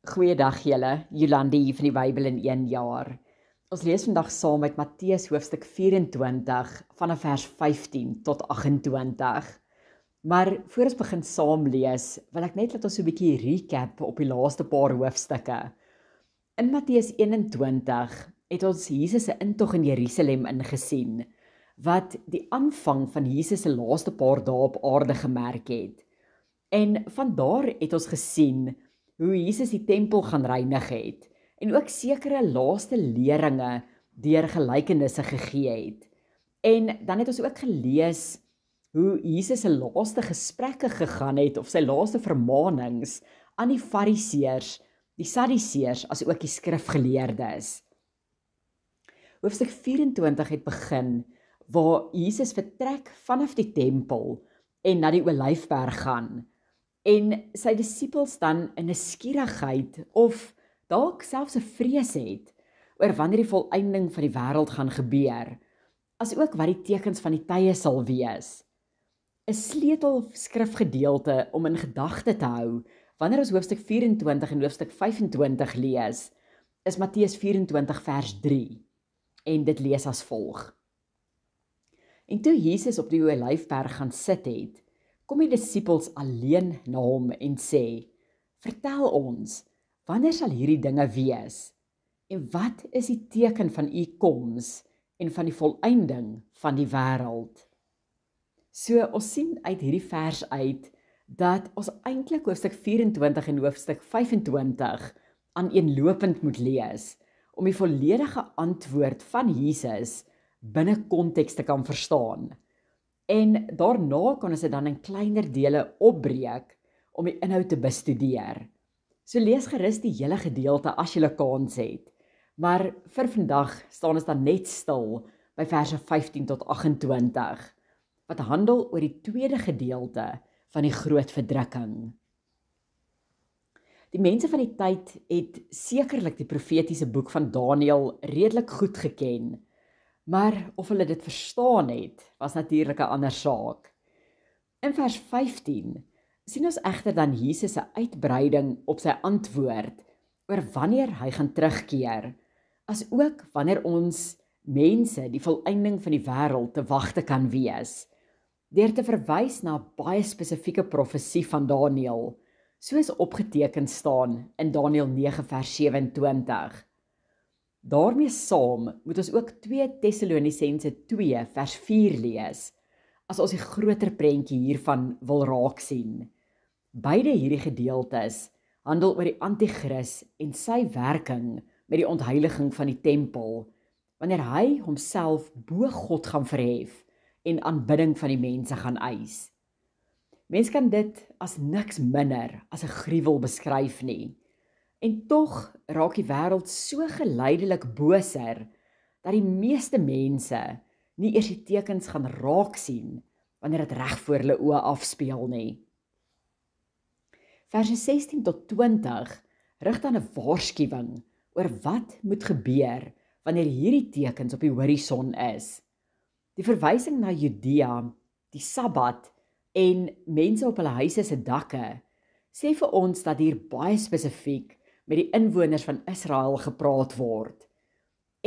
Goeiedag julle, Jolande hier van die Bybel in 1 jaar. Ons lees vandag saam uit Matteus hoofstuk 24 vanaf vers 15 tot 28. Maar voor ons begin saam lees, wil ek net laat ons so 'n bietjie recap op die laaste paar hoofstukke. In Matteus 21 het ons Jesus se intog in Jerusalem ingesien, wat die aanvang van Jesus se laaste paar dae op aarde gemerk het. En vandaar het ons gesien hoe Jesus die tempel gaan reinig het en ook sekere laaste leringe deur gelykenisse gegee het. En dan het ons ook gelees hoe Jesus se laaste gesprekke gegaan het of sy laaste vermaanings aan die Fariseërs, die Sadduseërs as ook die skrifgeleerdes. Hoofstuk 24 het begin waar Jesus vertrek vanaf die tempel en na die Olyfberg gaan. En sy disippels dan in 'n skierigheid of dalk selfs 'n vrees het oor wanneer die volëinding van die wêreld gaan gebeur, as ook wat die tekens van die tye sal wees. 'n Sleutel skrifgedeelte om in gedagte te hou wanneer ons hoofstuk 24 en hoofstuk 25 lees, is Matteus 24 vers 3 en dit lees as volg. En toe Jesus op die Olyfberg gaan sit het, kom die disippels alleen na hom en sê, vertel ons, wanneer sal hierdie dinge wees? En wat is die teken van u koms en van die volëinding van die wêreld? So ons sien uit hierdie vers uit, dat ons eintlik hoofstuk 24 en hoofstuk 25 aaneenlopend moet lees, om die volledige antwoord van Jesus binne konteks te kan verstaan. En daarna kan ons dit dan in kleiner dele opbreek om die inhoud te bestudeer. So lees gerus die hele gedeelte as jy kans het. Maar vir vandag staan ons dan net stil by verse 15 tot 28, wat handel oor die tweede gedeelte van die groot verdrukking. Die mense van die tyd het sekerlik die profetiese boek van Daniël redelik goed geken, maar of hulle dit verstaan het, was natuurlik 'n ander saak. In vers 15 sien ons egter dan Jesus se uitbreiding op sy antwoord oor wanneer hy gaan terugkeer, as ook wanneer ons mense die volëinding van die wêreld te wagte kan wees, deur te verwys na 'n baie spesifieke profesie van Daniël, soos opgeteken staan in Daniël 9 vers 27. Daarmee saam moet ons ook 2 Tessalonisense 2 vers 4 lees, as ons die groter prentjie hiervan wil raak sien. Beide hierdie gedeeltes handel oor die Antichrist en sy werking met die ontheiliging van die tempel, wanneer hy homself bo God gaan verhef en aanbidding van die mense gaan eis. Mens kan dit as niks minder as 'n gruwel beskryf nie. En tog raak die wêreld so geleidelik boser, dat die meeste mense nie eers die tekens gaan raak sien, wanneer dit reg voor hulle oë afspeel nie. Verse 16 tot 20 rig dan 'n waarskuwing oor wat moet gebeur wanneer hierdie tekens op die horison is. Die verwysing na Judea, die Sabbat en mense op hulle huise se dakke sê vir ons dat hier baie spesifiek met die inwoners van Israel gepraat word.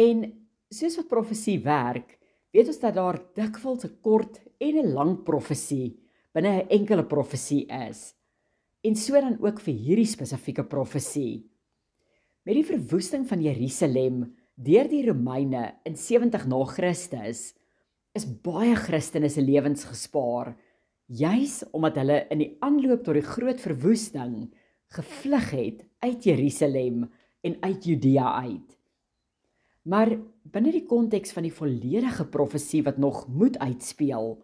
En soos wat profesie werk, weet ons dat daar dikwels 'n kort en 'n lang profesie binne 'n enkele profesie is. En so dan ook vir hierdie spesifieke profesie. Met die verwoesting van Jerusalem deur die Romeine in 70 na Christus, is baie Christene se lewens gespaar, juis omdat hulle in die aanloop tot die groot verwoesting gevlug het uit Jerusalem en uit Judea uit. Maar binne die konteks van die volledige profesie wat nog moet uitspeel,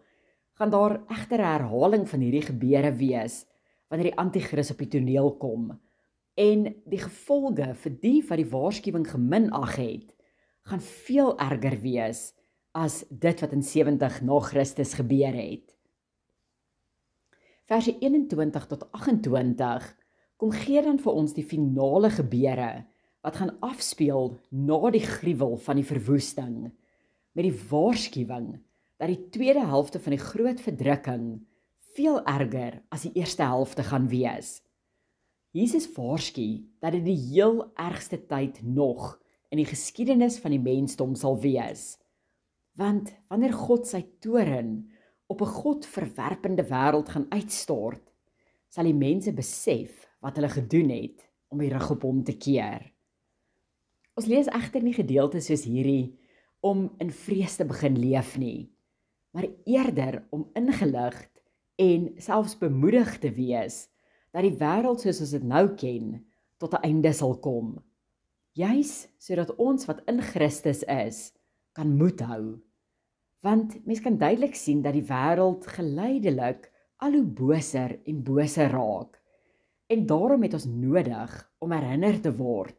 gaan daar egter 'n herhaling van hierdie gebeure wees wanneer die Antichrist op die toneel kom. En die gevolge vir die wat die waarskuwing geminag het, gaan veel erger wees as dit wat in 70 na Christus gebeur het. Verse 21 tot 28 kom gee dan vir ons die finale gebeure wat gaan afspeel na die gruwel van die verwoesting, met die waarskuwing dat die tweede helfte van die groot verdrukking veel erger as die eerste helfte gaan wees. Jesus waarsku dat dit die heel ergste tyd nog in die geskiedenis van die mensdom sal wees. Want wanneer God sy toorn op 'n godverwerpende wêreld gaan uitstort, sal die mense besef wat hulle gedoen het om die rug op hom te keer. Ons lees egter nie gedeeltes soos hierdie om in vrees te begin leef nie, maar eerder om ingelig en selfs bemoedig te wees dat die wêreld soos ons dit nou ken tot 'n einde sal kom. Juis sodat ons wat in Christus is, kan moed hou. Want mens kan duidelik sien dat die wêreld geleidelik al hoe boser en boser raak. En daarom het ons nodig om herinner te word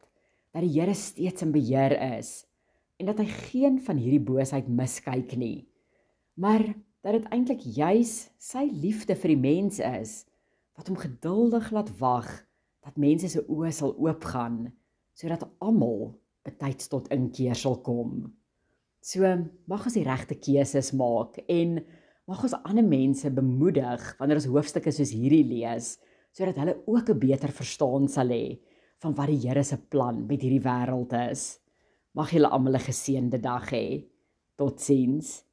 dat die Here steeds in beheer is en dat hy geen van hierdie boosheid miskyk nie, maar dat dit eintlik juis sy liefde vir die mens is wat hom geduldig laat wag dat mense se oë sal oopgaan sodat almal betyds tot inkeer sal kom. So mag ons die regte keuses maak en mag ons ander mense bemoedig wanneer ons hoofstukke soos hierdie lees, sodat hulle ook 'n beter verstaan sal hê van wat die Here se plan met hierdie wêreld is. Mag julle almal 'n geseënde dag hê. Totsiens.